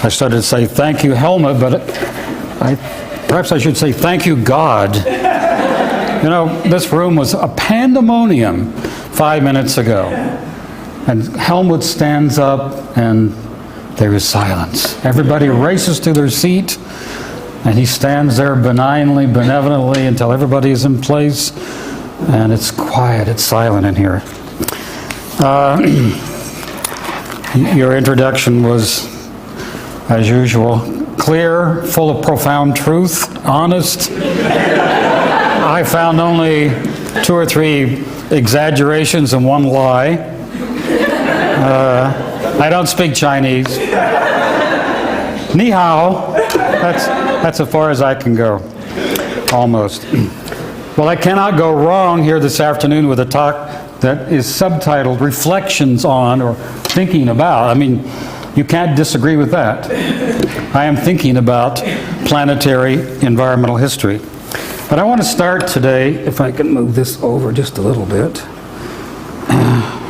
I started to say, thank you, Helmut, but perhaps I should say, thank you, God. You know, this room was a pandemonium 5 minutes ago. And Helmut stands up, and there is silence. Everybody races to their seat, and he stands there benignly, benevolently, until everybody is in place, and it's quiet, it's silent in here. Your introduction was, as usual, clear, full of profound truth, honest. I found only 2 or 3 exaggerations and 1 lie. I don't speak Chinese. Ni hao. That's as far as I can go, almost. Well, I cannot go wrong here this afternoon with a talk that is subtitled Reflections on or Thinking About. I mean, you can't disagree with that. I am thinking about planetary environmental history. But I want to start today, if I can move this over just a little bit,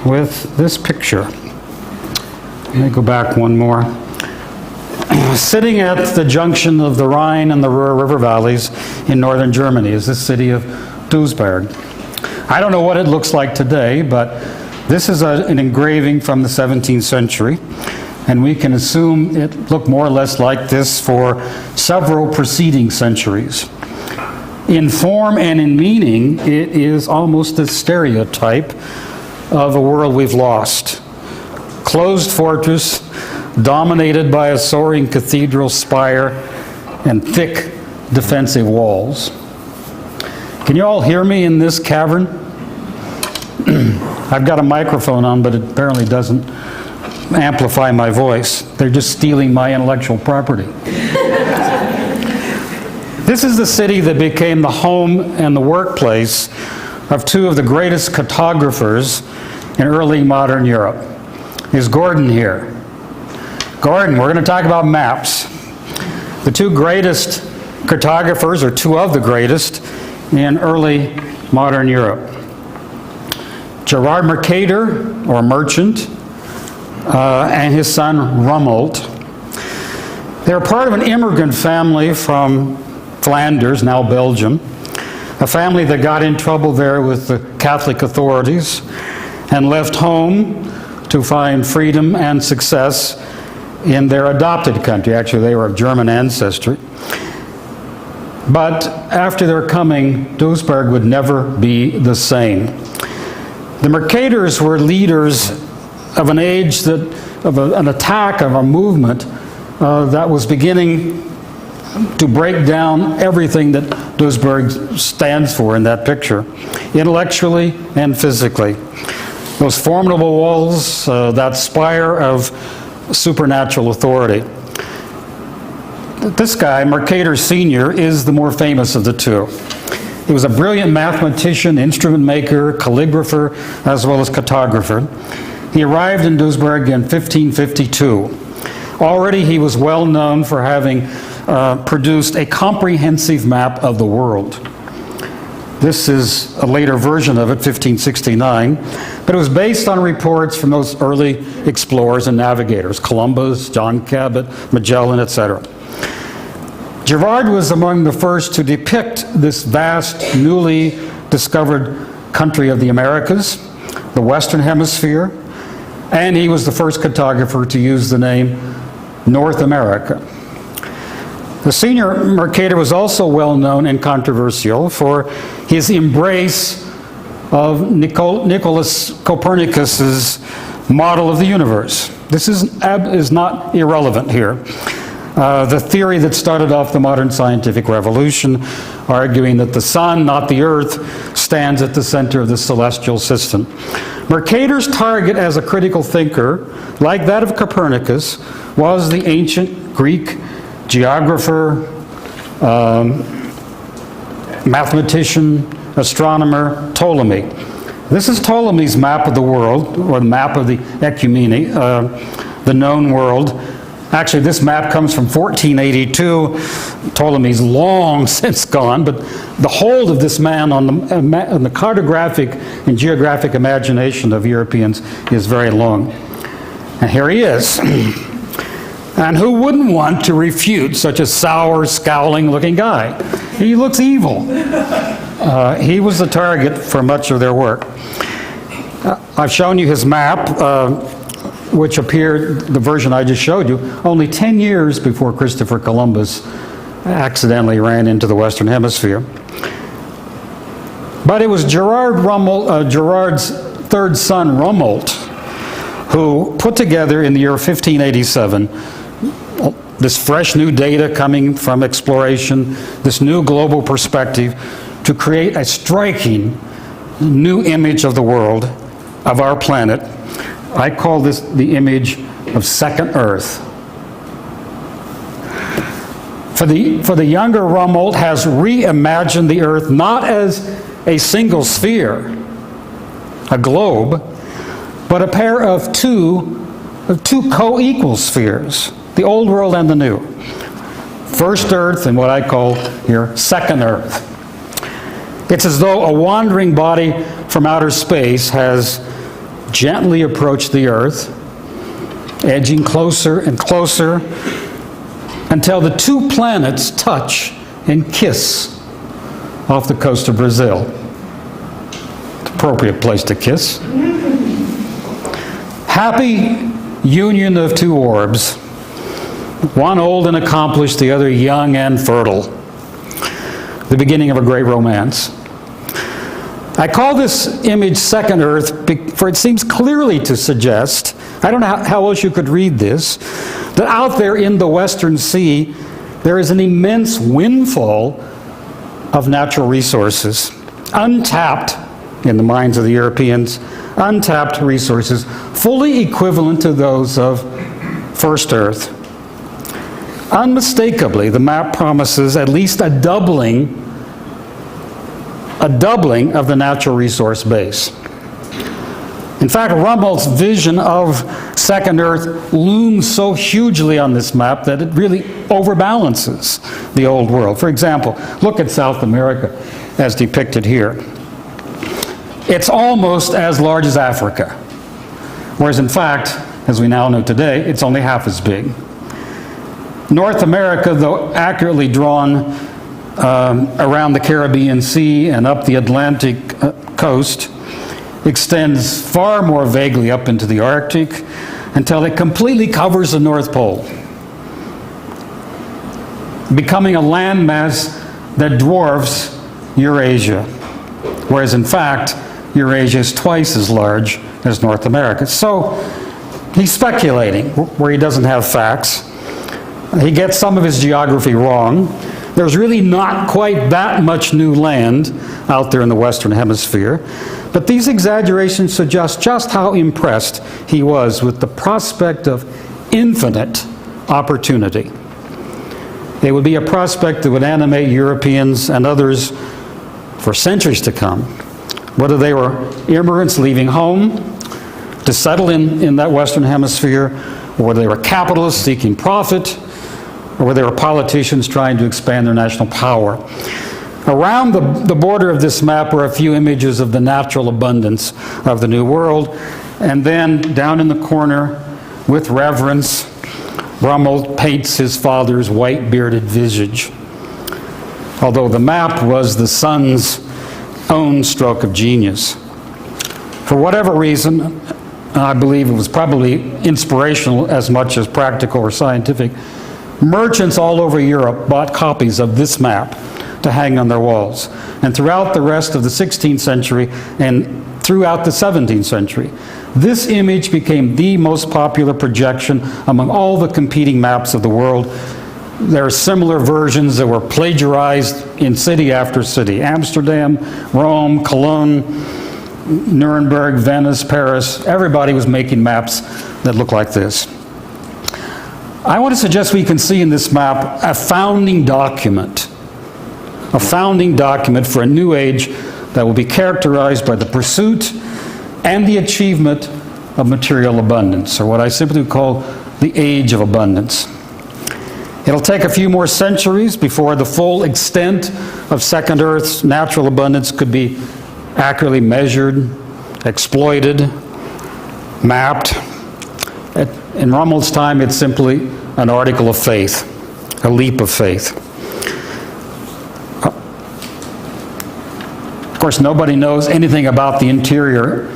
with this picture. Let me go back one more. Sitting at the junction of the Rhine and the Ruhr River valleys in northern Germany is the city of Duisburg. I don't know what it looks like today, but this is an engraving from the 17th century, and we can assume it looked more or less like this for several preceding centuries. In form and in meaning, it is almost a stereotype of a world we've lost. Closed fortress, dominated by a soaring cathedral spire and thick defensive walls. Can you all hear me in this cavern? I've got a microphone on, but it apparently doesn't amplify my voice. They're just stealing my intellectual property. This is the city that became the home and the workplace of 2 of the greatest cartographers in early modern Europe. Is Gordon here? Gordon, we're going to talk about maps. The 2 greatest cartographers, or 2 of the greatest, in early modern Europe. Gerard Mercator, or Merchant, and his son Rummold. They're part of an immigrant family from Flanders, now Belgium, a family that got in trouble there with the Catholic authorities and left home to find freedom and success in their adopted country. Actually, they were of German ancestry. But after their coming, Duisburg would never be the same. The Mercators were leaders of an age an attack of a movement that was beginning to break down everything that Duisburg stands for in that picture, intellectually and physically. Those formidable walls, that spire of supernatural authority. This guy, Mercator Sr., is the more famous of the 2. He was a brilliant mathematician, instrument maker, calligrapher, as well as cartographer. He arrived in Duisburg in 1552. Already he was well known for having produced a comprehensive map of the world. This is a later version of it, 1569, but it was based on reports from those early explorers and navigators, Columbus, John Cabot, Magellan, etc. Gerard was among the first to depict this vast, newly discovered country of the Americas, the Western Hemisphere, and he was the first cartographer to use the name North America. The senior Mercator was also well known and controversial for his embrace of Nicholas Copernicus's model of the universe. This is not irrelevant here. The theory that started off the modern scientific revolution, arguing that the sun, not the earth, stands at the center of the celestial system. Mercator's target as a critical thinker, like that of Copernicus, was the ancient Greek geographer, mathematician, astronomer, Ptolemy. This is Ptolemy's map of the world, or the map of the Ecumene, the known world. Actually, this map comes from 1482. Ptolemy's long since gone, but the hold of this man on the cartographic and geographic imagination of Europeans is very long. And here he is. And who wouldn't want to refute such a sour, scowling-looking guy? He looks evil. He was the target for much of their work. I've shown you his map, which appeared, the version I just showed you, only 10 years before Christopher Columbus accidentally ran into the Western Hemisphere. But it was Gerard's third son, Rumbold, who put together in the year 1587 this fresh new data coming from exploration, this new global perspective, to create a striking new image of the world, of our planet. I call this the image of second Earth. For the younger Rumbold has reimagined the Earth not as a single sphere, a globe, but a pair of two co-equal spheres, the old world and the new. First Earth and what I call here second Earth. It's as though a wandering body from outer space has gently approached the Earth, edging closer and closer until the two planets touch and kiss off the coast of Brazil. It's an appropriate place to kiss. Happy union of two orbs, one old and accomplished, the other young and fertile. The beginning of a great romance. I call this image second Earth for it seems clearly to suggest, I don't know how else you could read this, that out there in the Western Sea there is an immense windfall of natural resources, untapped in the minds of the Europeans, untapped resources, fully equivalent to those of first Earth. Unmistakably, the map promises at least a doubling of the natural resource base. In fact, Rumbold's vision of second Earth looms so hugely on this map that it really overbalances the old world. For example, look at South America as depicted here. It's almost as large as Africa, whereas in fact, as we now know today, it's only half as big. North America, though accurately drawn around the Caribbean Sea and up the Atlantic coast, extends far more vaguely up into the Arctic until it completely covers the North Pole, becoming a landmass that dwarfs Eurasia, whereas in fact, Eurasia is twice as large as North America. So he's speculating where he doesn't have facts. He gets some of his geography wrong. There's really not quite that much new land out there in the Western Hemisphere, but these exaggerations suggest just how impressed he was with the prospect of infinite opportunity. It would be a prospect that would animate Europeans and others for centuries to come, whether they were immigrants leaving home to settle in that Western Hemisphere, or whether they were capitalists seeking profit, or whether they were politicians trying to expand their national power. Around the border of this map are a few images of the natural abundance of the New World, and then down in the corner, with reverence, Rumbold paints his father's white-bearded visage. Although the map was the son's own stroke of genius. For whatever reason, I believe it was probably inspirational as much as practical or scientific, merchants all over Europe bought copies of this map to hang on their walls. And throughout the rest of the 16th century and throughout the 17th century, this image became the most popular projection among all the competing maps of the world. There are similar versions that were plagiarized in city after city: Amsterdam, Rome, Cologne, Nuremberg, Venice, Paris. Everybody was making maps that look like this. I want to suggest we can see in this map a founding document for a new age that will be characterized by the pursuit and the achievement of material abundance, or what I simply call the age of abundance. It'll take a few more centuries before the full extent of second Earth's natural abundance could be accurately measured, exploited, mapped. In Rumbold's time, it's simply an article of faith, a leap of faith. Of course, nobody knows anything about the interior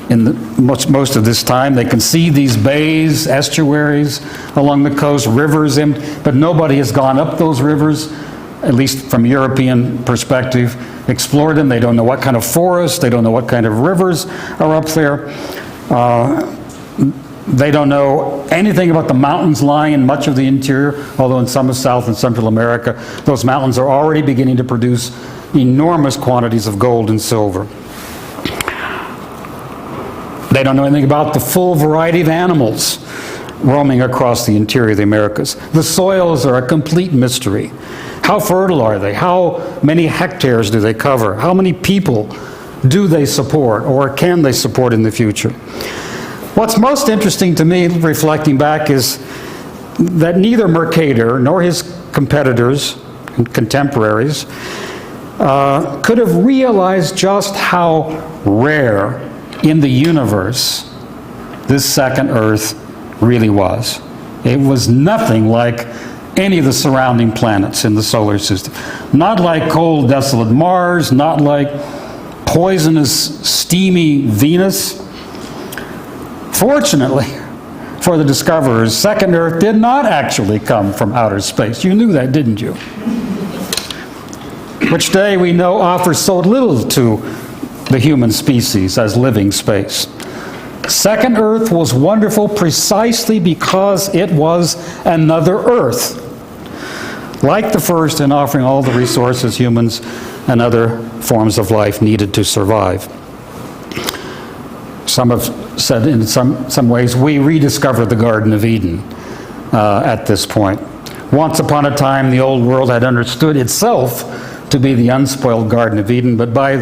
in most of this time. They can see these bays, estuaries along the coast, rivers, but nobody has gone up those rivers, at least from European perspective, explored them. They don't know what kind of forests, they don't know what kind of rivers are up there. They don't know anything about the mountains lying in much of the interior, although in some of South and Central America, those mountains are already beginning to produce enormous quantities of gold and silver. They don't know anything about the full variety of animals roaming across the interior of the Americas. The soils are a complete mystery. How fertile are they? How many hectares do they cover? How many people do they support, or can they support in the future? What's most interesting to me, reflecting back, is that neither Mercator nor his competitors and contemporaries could have realized just how rare in the universe this second Earth really was. It was nothing like any of the surrounding planets in the solar system. Not like cold, desolate Mars, not like poisonous, steamy Venus. Fortunately for the discoverers, second Earth did not actually come from outer space. You knew that, didn't you? Which today we know offers so little to the human species as living space. Second Earth was wonderful precisely because it was another Earth, like the first, in offering all the resources humans and other forms of life needed to survive. Some have said in some ways we rediscovered the Garden of Eden at this point. Once upon a time, the old world had understood itself to be the unspoiled Garden of Eden, but by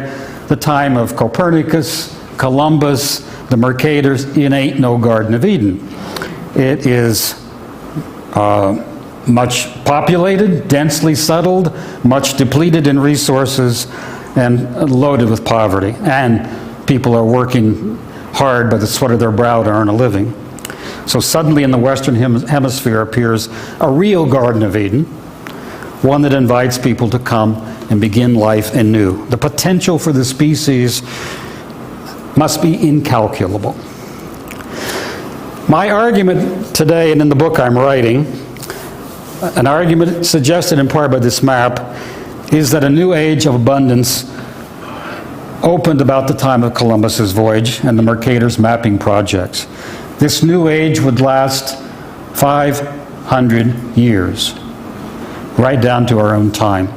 the time of Copernicus, Columbus, the Mercators, it ain't no Garden of Eden. It is much populated, densely settled, much depleted in resources, and loaded with poverty. And people are working hard by the sweat of their brow to earn a living. So suddenly in the Western Hemisphere appears a real Garden of Eden, one that invites people to come and begin life anew. The potential for the species must be incalculable. My argument today, and in the book I'm writing, an argument suggested in part by this map, is that a new age of abundance opened about the time of Columbus's voyage and the Mercator's mapping projects. This new age would last 500 years, right down to our own time.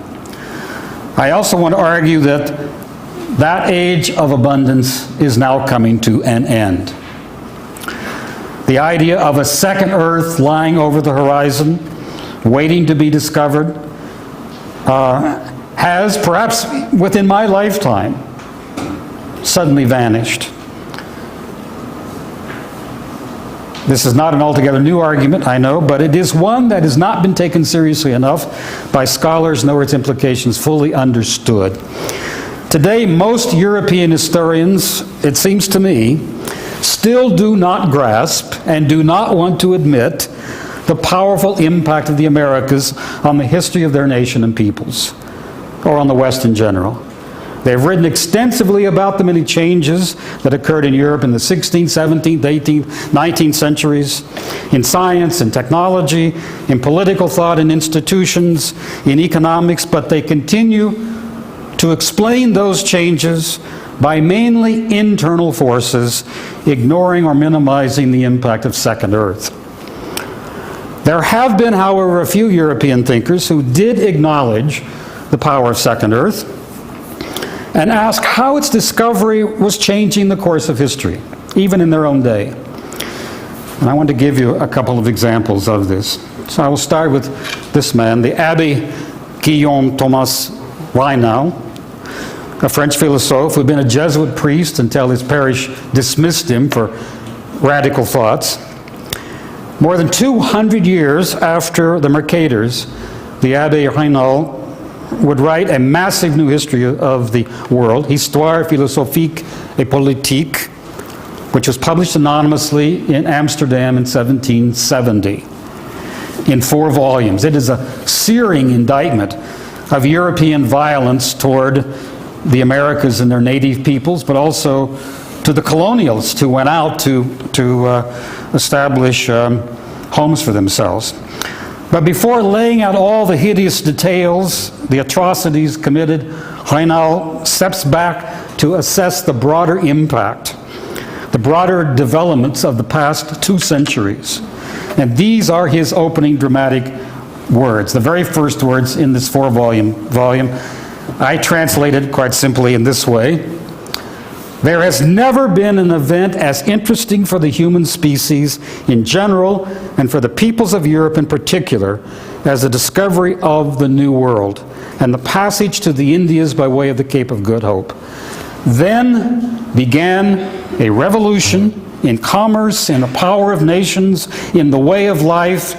I also want to argue that that age of abundance is now coming to an end. The idea of a second Earth lying over the horizon, waiting to be discovered, has, perhaps within my lifetime, suddenly vanished. This is not an altogether new argument, I know, but it is one that has not been taken seriously enough by scholars, nor its implications fully understood. Today, most European historians, it seems to me, still do not grasp and do not want to admit the powerful impact of the Americas on the history of their nation and peoples, or on the West in general. They've written extensively about the many changes that occurred in Europe in the 16th, 17th, 18th, 19th centuries, in science and technology, in political thought and institutions, in economics, but they continue to explain those changes by mainly internal forces, ignoring or minimizing the impact of second Earth. There have been, however, a few European thinkers who did acknowledge the power of second Earth and ask how its discovery was changing the course of history, even in their own day. And I want to give you a couple of examples of this. So I will start with this man, the Abbé Guillaume Thomas Remin, a French philosopher who had been a Jesuit priest until his parish dismissed him for radical thoughts. More than 200 years after the Mercators, the Abbé Remin would write a massive new history of the world, Histoire philosophique et politique, which was published anonymously in Amsterdam in 1770. in 4 volumes. It is a searing indictment of European violence toward the Americas and their native peoples, but also to the colonialists who went out to establish homes for themselves. But before laying out all the hideous details, the atrocities committed, Raynal steps back to assess the broader impact, the broader developments of the past 2 centuries. And these are his opening dramatic words, the very first words in this 4-volume volume. I translated quite simply in this way: there has never been an event as interesting for the human species in general and for the peoples of Europe in particular as the discovery of the New World and the passage to the Indias by way of the Cape of Good Hope. Then began a revolution in commerce, in the power of nations, in the way of life,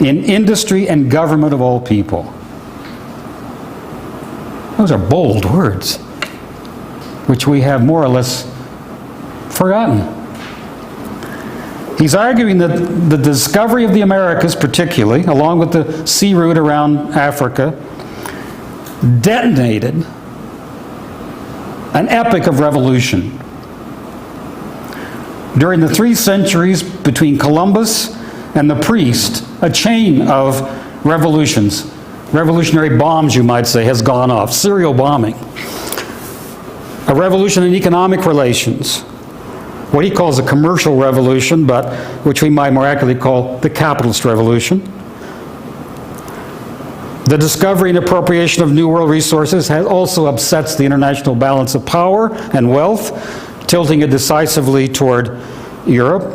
in industry and government of all people. Those are bold words, which we have more or less forgotten. He's arguing that the discovery of the Americas, particularly, along with the sea route around Africa, detonated an epoch of revolution. During the 3 centuries between Columbus and the priest, a chain of revolutions, revolutionary bombs, you might say, has gone off. Serial bombing. A revolution in economic relations, what he calls a commercial revolution, but which we might more accurately call the capitalist revolution. The discovery and appropriation of New World resources has also upsets the international balance of power and wealth, tilting it decisively toward Europe.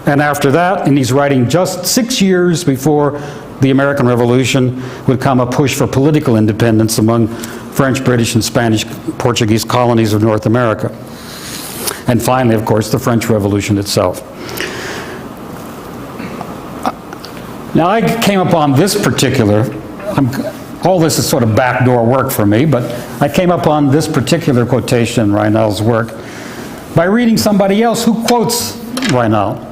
And after that, and he's writing just 6 years before the American Revolution, would come a push for political independence among French, British, and Spanish, Portuguese colonies of North America. And finally, of course, the French Revolution itself. Now, I came upon this particular, all this is sort of backdoor work for me, but I came upon this particular quotation in Raynal's work by reading somebody else who quotes Raynal.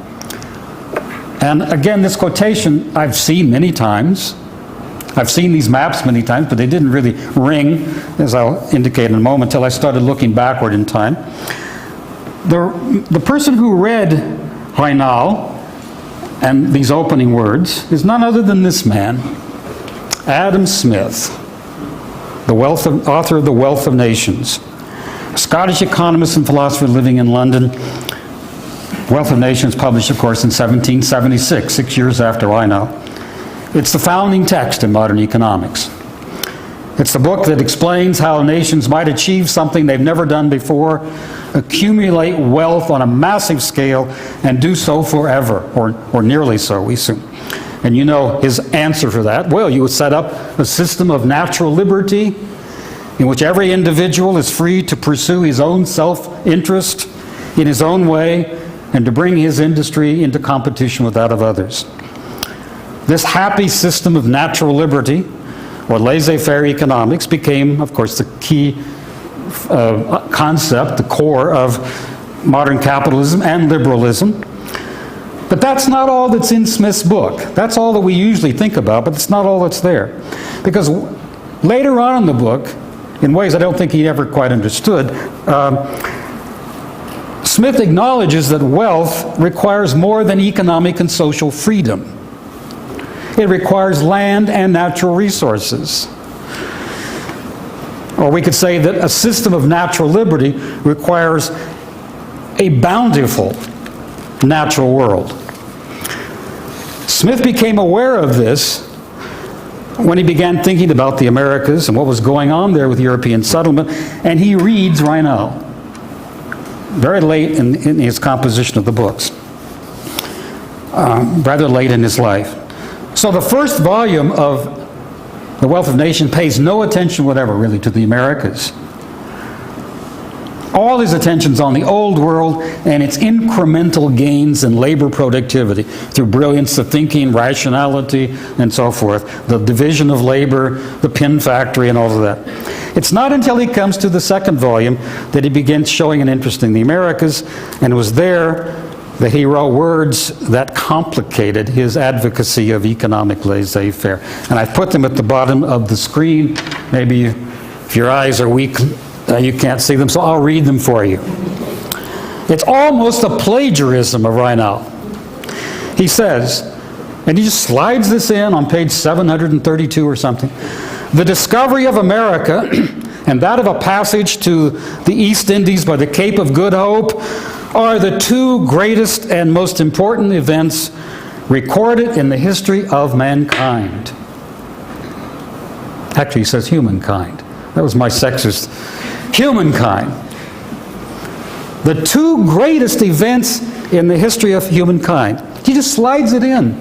And again, this quotation I've seen many times. I've seen these maps many times, but they didn't really ring, as I'll indicate in a moment, until I started looking backward in time. The person who read Raynal and these opening words is none other than this man, Adam Smith, author of The Wealth of Nations, a Scottish economist and philosopher living in London. Wealth of Nations, published, of course, in 1776, 6 years after Raynal. It's the founding text in modern economics. It's the book that explains how nations might achieve something they've never done before, accumulate wealth on a massive scale, and do so forever, or nearly so, we assume. And you know his answer for that. Well, you would set up a system of natural liberty in which every individual is free to pursue his own self-interest in his own way, and to bring his industry into competition with that of others. This happy system of natural liberty, or laissez-faire economics, became, of course, the key concept, the core of modern capitalism and liberalism. But that's not all that's in Smith's book. That's all that we usually think about, but it's not all that's there. Because later on in the book, in ways I don't think he ever quite understood, Smith acknowledges that wealth requires more than economic and social freedom. It requires land and natural resources. Or we could say that a system of natural liberty requires a bountiful natural world. Smith became aware of this when he began thinking about the Americas and what was going on there with European settlement, and he reads Raynal very late in his composition of the books, rather late in his life. So the first volume of The Wealth of Nations pays no attention whatever, really, to the Americas. All his attention's on the old world and its incremental gains in labor productivity through brilliance of thinking, rationality, and so forth. The division of labor, the pin factory, and all of that. It's not until he comes to the second volume that he begins showing an interest in the Americas, and it was there that he wrote words that complicated his advocacy of economic laissez-faire. And I've put them at the bottom of the screen. Maybe if your eyes are weak, you can't see them, so I'll read them for you. It's almost a plagiarism of Remin. He says, and he just slides this in on page 732 or something, the discovery of America and that of a passage to the East Indies by the Cape of Good Hope are the two greatest and most important events recorded in the history of mankind. Actually, he says humankind. That was my sexist. Humankind. The two greatest events in the history of humankind. He just slides it in.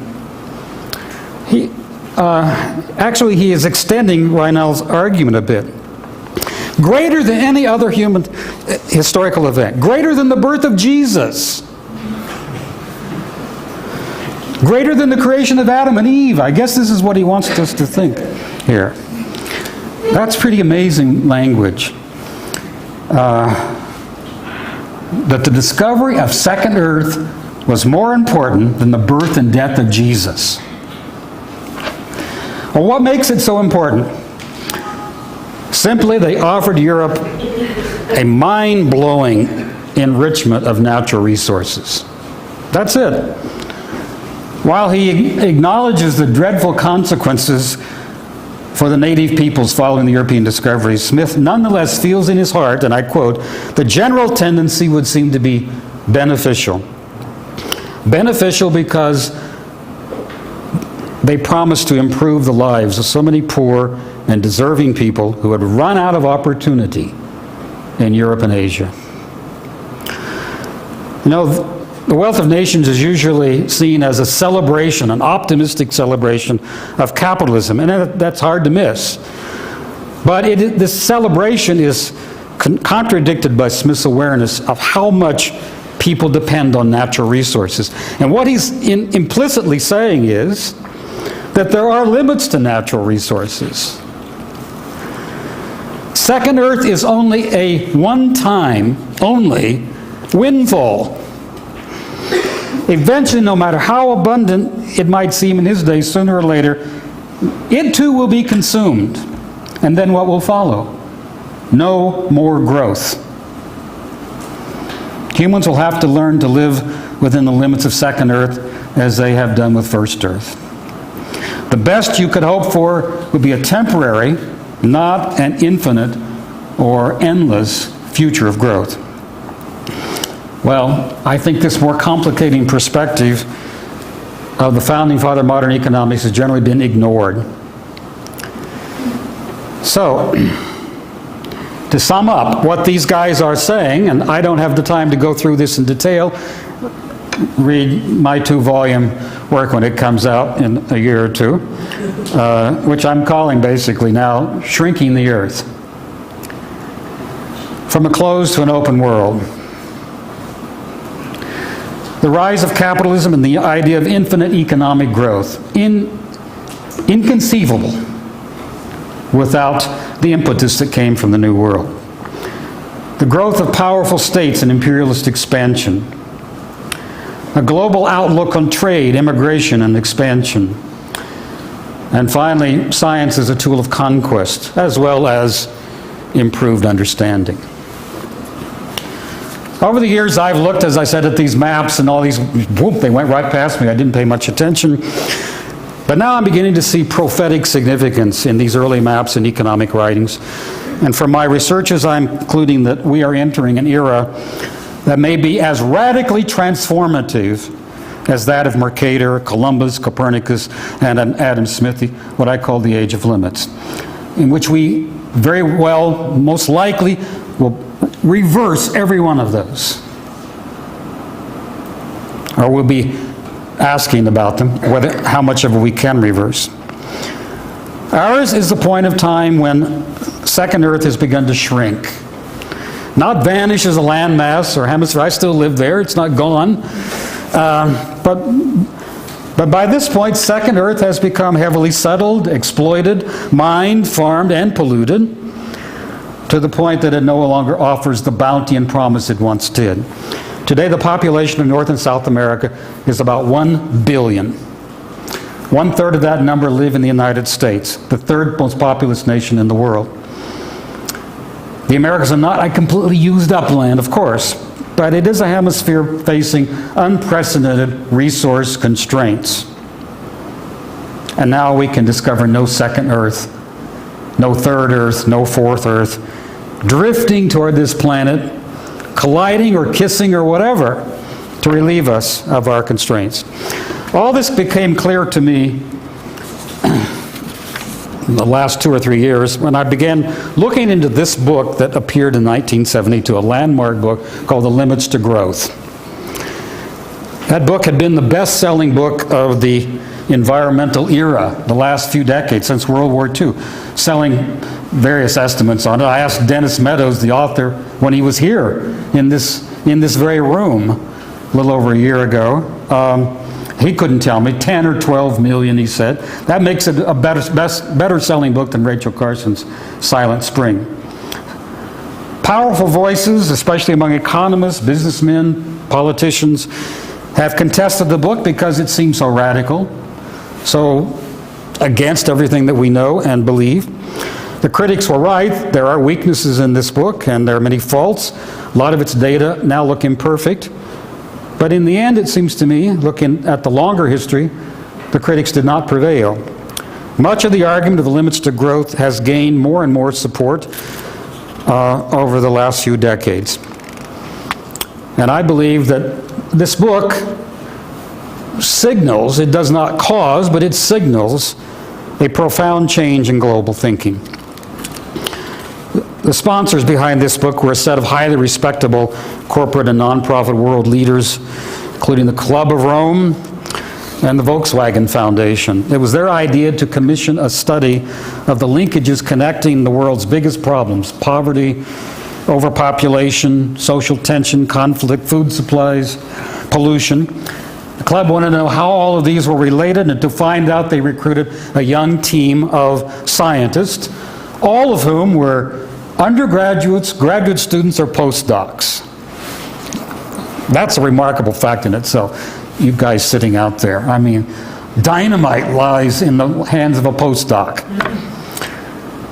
Actually, he is extending Remin's argument a bit. Greater than any other human historical event. Greater than the birth of Jesus. Greater than the creation of Adam and Eve. I guess this is what he wants us to think here. That's pretty amazing language. That the discovery of second Earth was more important than the birth and death of Jesus. Well, what makes it so important? Simply, they offered Europe a mind-blowing enrichment of natural resources. That's it. While he acknowledges the dreadful consequences for the native peoples following the European discoveries, Smith nonetheless feels in his heart, and I quote, the general tendency would seem to be beneficial. Beneficial because they promised to improve the lives of so many poor and deserving people who had run out of opportunity in Europe and Asia. You know, the Wealth of Nations is usually seen as a celebration, an optimistic celebration of capitalism, and that's hard to miss. But this celebration is contradicted by Smith's awareness of how much people depend on natural resources. And what he's implicitly saying is that there are limits to natural resources. Second Earth is only a one-time, only, windfall. Eventually, no matter how abundant it might seem in his day, sooner or later, it too will be consumed. And then what will follow? No more growth. Humans will have to learn to live within the limits of second Earth as they have done with first Earth. The best you could hope for would be a temporary, not an infinite or endless future of growth. Well, I think this more complicating perspective of the founding father of modern economics has generally been ignored. So, to sum up what these guys are saying, and I don't have the time to go through this in detail, read my 2-volume work when it comes out in a year or two, which I'm calling basically now Shrinking the Earth. From a closed to an open world. The rise of capitalism and the idea of infinite economic growth. Inconceivable without the impetus that came from the New World. The growth of powerful states and imperialist expansion. A global outlook on trade, immigration, and expansion. And finally, science as a tool of conquest, as well as improved understanding. Over the years, I've looked, as I said, at these maps and all these, whoop, they went right past me. I didn't pay much attention. But now I'm beginning to see prophetic significance in these early maps and economic writings. And from my researches, I'm concluding that we are entering an era that may be as radically transformative as that of Mercator, Columbus, Copernicus, and Adam Smith, what I call the Age of Limits, in which we very well, most likely, will reverse every one of those. Or we'll be asking about them, how much of it we can reverse. Ours is the point of time when second Earth has begun to shrink. Not vanish as a landmass or hemisphere. I still live there. It's not gone. But by this point, second Earth has become heavily settled, exploited, mined, farmed, and polluted, to the point that it no longer offers the bounty and promise it once did. Today, the population of North and South America is about 1 billion. 1/3 of that number live in the United States, the third most populous nation in the world. The Americas are not a completely used up land, of course, but it is a hemisphere facing unprecedented resource constraints. And now we can discover no second Earth, no third Earth, no fourth Earth, drifting toward this planet, colliding or kissing or whatever to relieve us of our constraints. All this became clear to me in the last 2 or 3 years when I began looking into this book that appeared in 1972, a landmark book called The Limits to Growth. That book had been the best-selling book of the environmental era, the last few decades, since World War II, selling various estimates on it. I asked Dennis Meadows, the author, when he was here in this very room a little over a year ago. He couldn't tell me. 10 or 12 million, he said. That makes it a better selling book than Rachel Carson's Silent Spring. Powerful voices, especially among economists, businessmen, politicians, have contested the book because it seems so radical, so against everything that we know and believe. The critics were right. There are weaknesses in this book, and there are many faults. A lot of its data now look imperfect. But in the end, it seems to me, looking at the longer history, the critics did not prevail. Much of the argument of the limits to growth has gained more and more support over the last few decades. And I believe that this book signals, it does not cause, but it signals a profound change in global thinking. The sponsors behind this book were a set of highly respectable corporate and nonprofit world leaders, including the Club of Rome and the Volkswagen Foundation. It was their idea to commission a study of the linkages connecting the world's biggest problems: poverty, overpopulation, social tension, conflict, food supplies, pollution. The club wanted to know how all of these were related, and to find out, they recruited a young team of scientists, all of whom were undergraduates, graduate students, or postdocs. That's a remarkable fact in itself. You guys sitting out there, I mean, dynamite lies in the hands of a postdoc.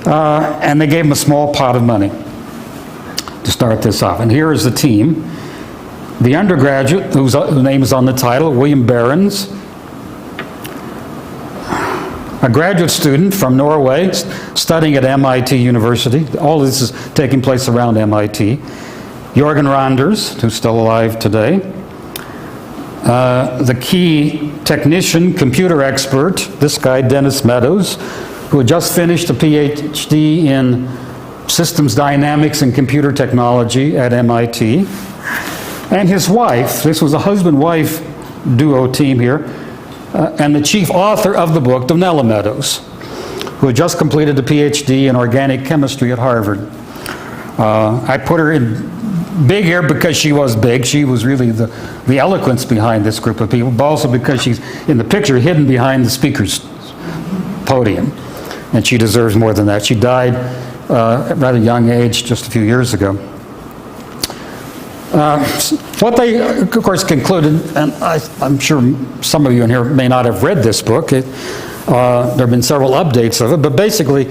And they gave him a small pot of money to start this off. And here is the team. The undergraduate, whose name is on the title, William Behrens. A graduate student from Norway studying at MIT University. All of this is taking place around MIT. Jorgen Randers, who's still alive today. The key technician, computer expert, this guy, Dennis Meadows, who had just finished a PhD in systems dynamics and computer technology at MIT. And his wife, this was a husband-wife duo team here, and the chief author of the book, Donella Meadows, who had just completed a PhD in organic chemistry at Harvard. I put her in big here because she was big. She was really the eloquence behind this group of people, but also because she's in the picture hidden behind the speaker's podium. And she deserves more than that. She died at a rather young age just a few years ago. What they, of course, concluded, and I'm sure some of you in here may not have read this book. There have been several updates of it, but basically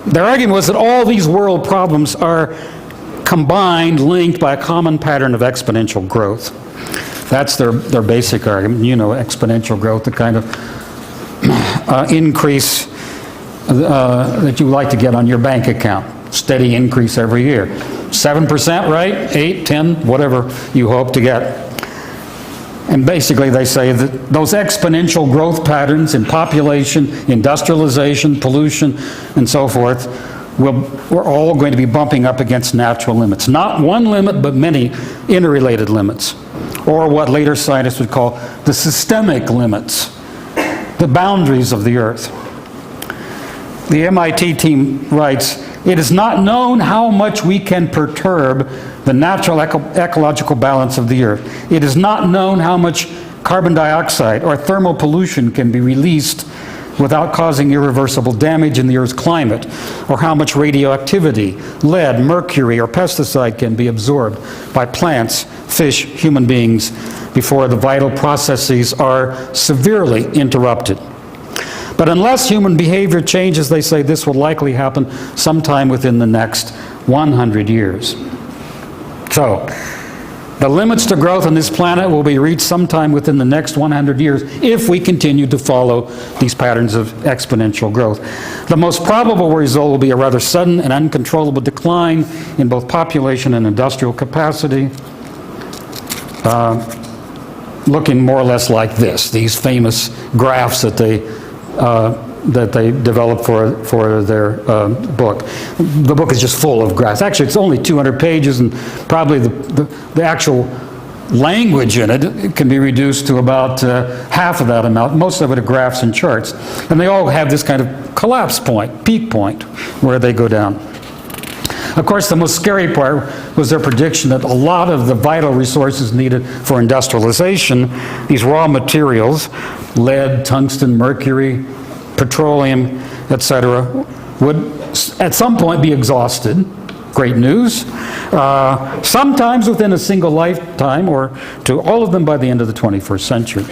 their argument was that all these world problems are combined, linked by a common pattern of exponential growth. That's their basic argument. You know, exponential growth, the kind of increase that you like to get on your bank account. Steady increase every year. 7%, right? 8, 10, whatever you hope to get. And basically they say that those exponential growth patterns in population, industrialization, pollution, and so forth, we're all going to be bumping up against natural limits. Not one limit, but many interrelated limits. Or what later scientists would call the systemic limits, the boundaries of the Earth. The MIT team writes, "It is not known how much we can perturb the natural ecological balance of the Earth. It is not known how much carbon dioxide or thermal pollution can be released without causing irreversible damage in the Earth's climate, or how much radioactivity, lead, mercury, or pesticide can be absorbed by plants, fish, human beings before the vital processes are severely interrupted. But unless human behavior changes, they say this will likely happen sometime within the next 100 years. So, the limits to growth on this planet will be reached sometime within the next 100 years if we continue to follow these patterns of exponential growth. The most probable result will be a rather sudden and uncontrollable decline in both population and industrial capacity, looking more or less like this, these famous graphs that they developed for their book. The book is just full of graphs. Actually, it's only 200 pages, and probably the actual language in it can be reduced to about half of that amount. Most of it are graphs and charts. And they all have this kind of collapse point, peak point, where they go down. Of course, the most scary part was their prediction that a lot of the vital resources needed for industrialization, these raw materials, lead, tungsten, mercury, petroleum, etc., would at some point be exhausted. Great news. Sometimes within a single lifetime, or to all of them by the end of the 21st century.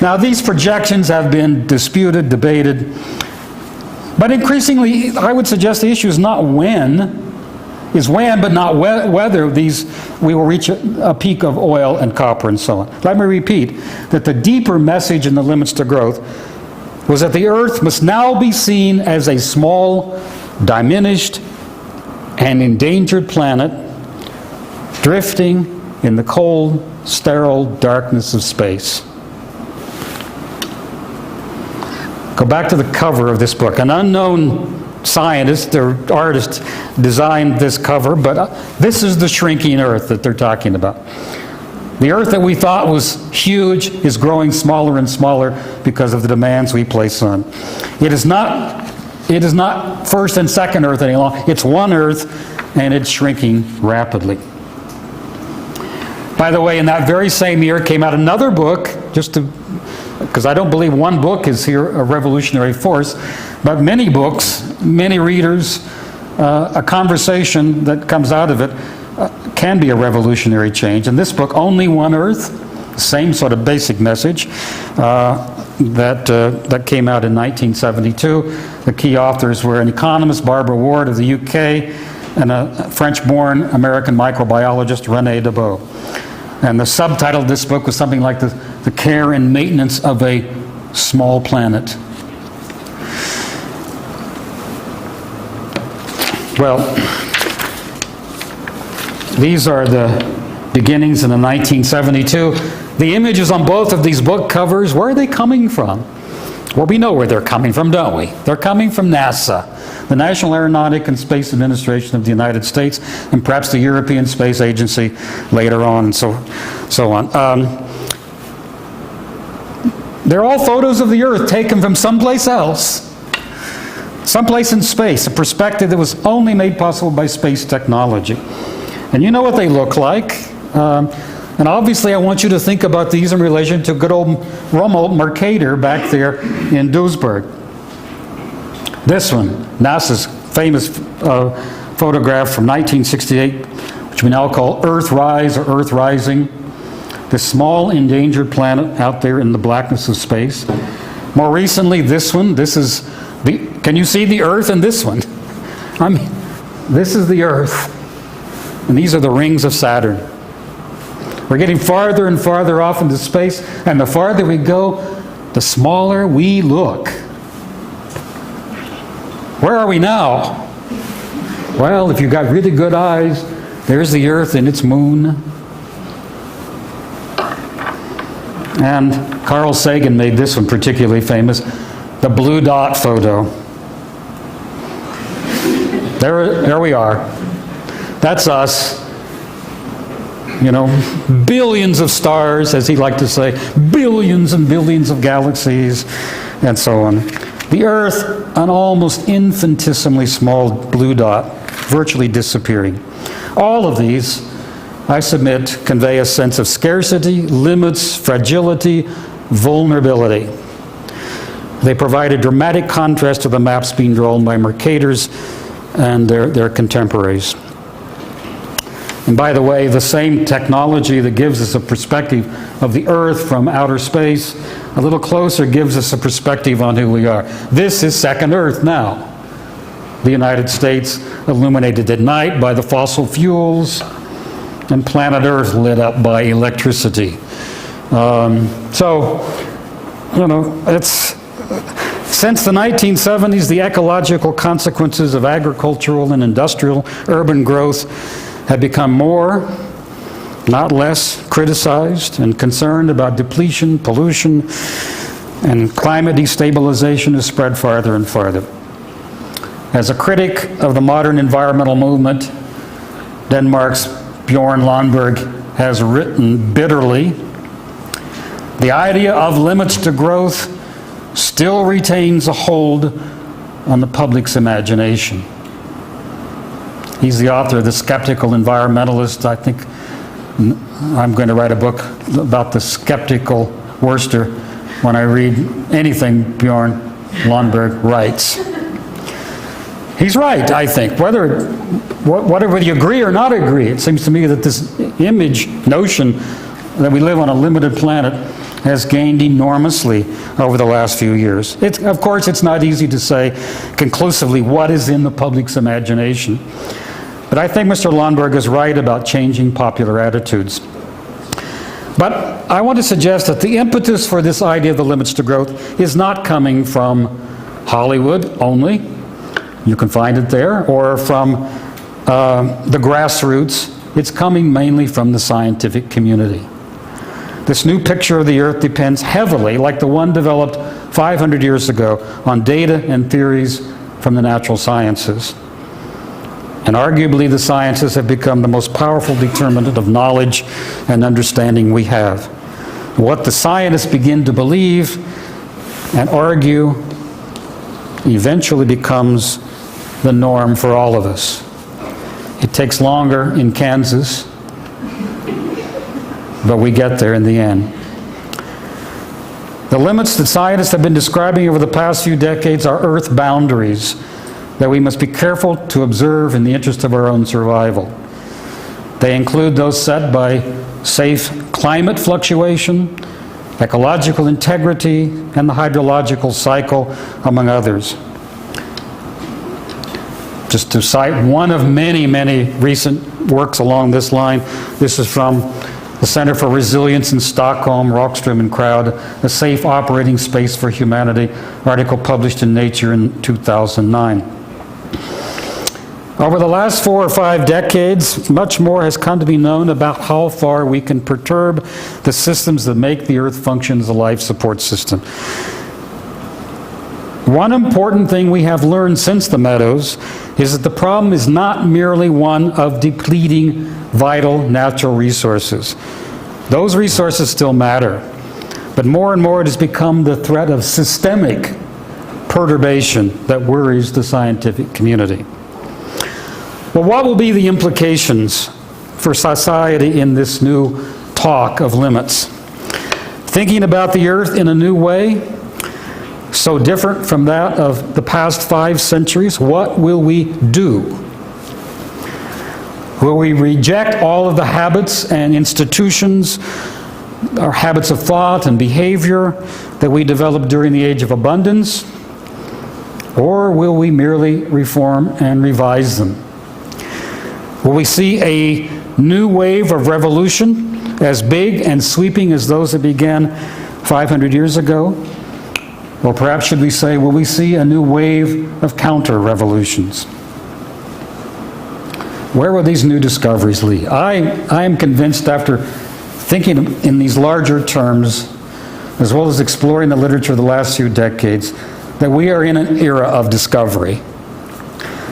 Now, these projections have been disputed, debated, but increasingly, I would suggest the issue is not when, but not whether we will reach a peak of oil and copper and so on. Let me repeat that the deeper message in the limits to growth was that the Earth must now be seen as a small, diminished, and endangered planet drifting in the cold, sterile darkness of space. Go back to the cover of this book. An unknown scientist or artist designed this cover, but this is the shrinking Earth that they're talking about. The Earth that we thought was huge is growing smaller and smaller because of the demands we place on. It is not first and second Earth any longer. It's one Earth, and it's shrinking rapidly. By the way, in that very same year came out another book, because I don't believe one book is here a revolutionary force, but many books, many readers, a conversation that comes out of it can be a revolutionary change. And this book, Only One Earth, same sort of basic message, that came out in 1972. The key authors were an economist, Barbara Ward of the UK, and a French-born American microbiologist, René Debow. And the subtitle of this book was something like the Care and Maintenance of a Small Planet. Well, these are the beginnings in the 1972. The images on both of these book covers, where are they coming from? Well, we know where they're coming from, don't we? They're coming from NASA, the National Aeronautic and Space Administration of the United States, and perhaps the European Space Agency later on, and so on. They're all photos of the Earth taken from someplace else, someplace in space, a perspective that was only made possible by space technology. And you know what they look like. And obviously I want you to think about these in relation to good old Rommel Mercator back there in Duisburg. This one, NASA's famous photograph from 1968, which we now call Earthrise or Earth Rising. This small endangered planet out there in the blackness of space. More recently, this one, can you see the Earth in this one? I mean, this is the Earth. And these are the rings of Saturn. We're getting farther and farther off into space, and the farther we go, the smaller we look. Where are we now? Well, if you've got really good eyes, there's the Earth and its moon. And Carl Sagan made this one particularly famous, the blue dot photo. There we are. That's us. You know, billions of stars, as he liked to say, billions and billions of galaxies, and so on. The Earth, an almost infinitesimally small blue dot, virtually disappearing. All of these, I submit, convey a sense of scarcity, limits, fragility, vulnerability. They provide a dramatic contrast to the maps being drawn by Mercator's and their contemporaries. And by the way, the same technology that gives us a perspective of the Earth from outer space, a little closer gives us a perspective on who we are. This is second Earth now. The United States illuminated at night by the fossil fuels, and planet Earth lit up by electricity. Since the 1970s, the ecological consequences of agricultural and industrial urban growth have become more, not less, criticized and concerned about depletion, pollution, and climate destabilization has spread farther and farther. As a critic of the modern environmental movement, Denmark's Bjorn Lomborg has written bitterly, the idea of limits to growth still retains a hold on the public's imagination. He's the author of The Skeptical Environmentalist. I think I'm going to write a book about the skeptical Worcester when I read anything Bjorn Lomborg writes. He's right, I think. Whether you agree or not agree, it seems to me that this image notion that we live on a limited planet has gained enormously over the last few years. Of course, it's not easy to say conclusively what is in the public's imagination. But I think Mr. Lomborg is right about changing popular attitudes. But I want to suggest that the impetus for this idea of the limits to growth is not coming from Hollywood only. You can find it there, or from the grassroots. It's coming mainly from the scientific community. This new picture of the Earth depends heavily, like the one developed 500 years ago, on data and theories from the natural sciences. And arguably, the sciences have become the most powerful determinant of knowledge and understanding we have. What the scientists begin to believe and argue eventually becomes the norm for all of us. It takes longer in Kansas, but we get there in the end. The limits that scientists have been describing over the past few decades are Earth boundaries that we must be careful to observe in the interest of our own survival. They include those set by safe climate fluctuation, ecological integrity, and the hydrological cycle, among others. Just to cite one of many, many recent works along this line, this is from the Center for Resilience in Stockholm, Rockström and Crowd, A Safe Operating Space for Humanity, article published in Nature in 2009. Over the last 4 or 5 decades, much more has come to be known about how far we can perturb the systems that make the Earth function as a life support system. One important thing we have learned since the Meadows is that the problem is not merely one of depleting vital natural resources. Those resources still matter, but more and more it has become the threat of systemic perturbation that worries the scientific community. Well, what will be the implications for society in this new talk of limits? Thinking about the Earth in a new way, so different from that of the past 5 centuries, what will we do? Will we reject all of the habits and institutions, our habits of thought and behavior that we developed during the Age of Abundance? Or will we merely reform and revise them? Will we see a new wave of revolution as big and sweeping as those that began 500 years ago? Or perhaps should we say, will we see a new wave of counter-revolutions? Where will these new discoveries lead? I am convinced, after thinking in these larger terms, as well as exploring the literature of the last few decades, that we are in an era of discovery.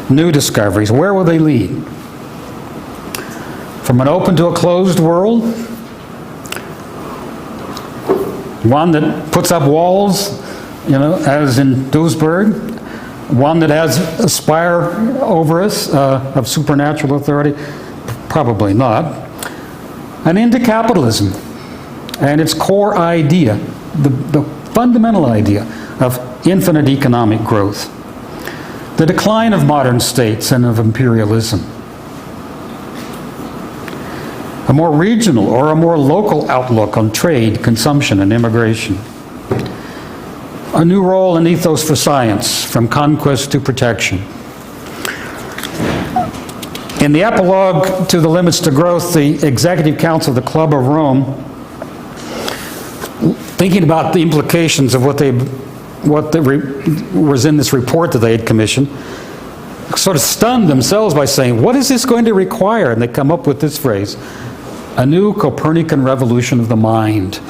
New discoveries. Where will they lead? From an open to a closed world, one that puts up walls, as in Duisburg, one that has a spire over us of supernatural authority, probably not, and into capitalism and its core idea, the fundamental idea of infinite economic growth, the decline of modern states and of imperialism, a more regional or a more local outlook on trade, consumption, and immigration, a new role and ethos for science, from conquest to protection. In the epilogue to The Limits to Growth, the Executive Council of the Club of Rome, thinking about the implications of what was in this report that they had commissioned, sort of stunned themselves by saying, what is this going to require? And they come up with this phrase, a new Copernican revolution of the mind.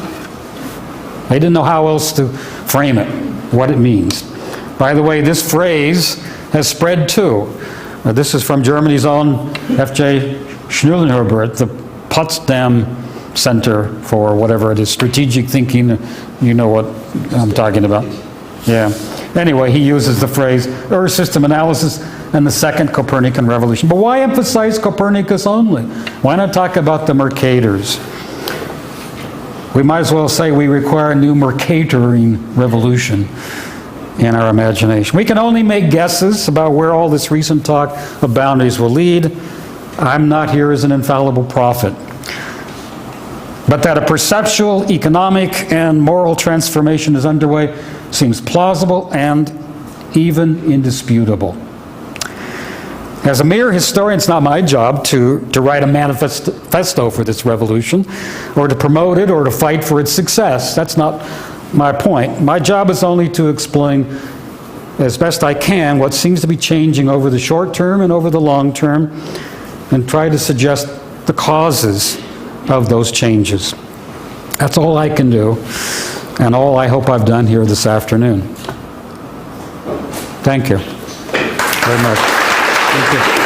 They didn't know how else to frame it, what it means. By the way, this phrase has spread too. This is from Germany's own F.J. Schnullenhuber at the Potsdam Center for whatever it is, strategic thinking. You know what I'm talking about. Yeah. Anyway, he uses the phrase Earth system analysis and the second Copernican revolution. But why emphasize Copernicus only? Why not talk about the Mercators? We might as well say we require a new Mercatoring revolution in our imagination. We can only make guesses about where all this recent talk of boundaries will lead. I'm not here as an infallible prophet. But that a perceptual, economic, and moral transformation is underway seems plausible and even indisputable. As a mere historian, it's not my job to write a manifesto for this revolution, or to promote it, or to fight for its success. That's not my point. My job is only to explain as best I can what seems to be changing over the short term and over the long term, and try to suggest the causes of those changes. That's all I can do, and all I hope I've done here this afternoon. Thank you very much. Thank you.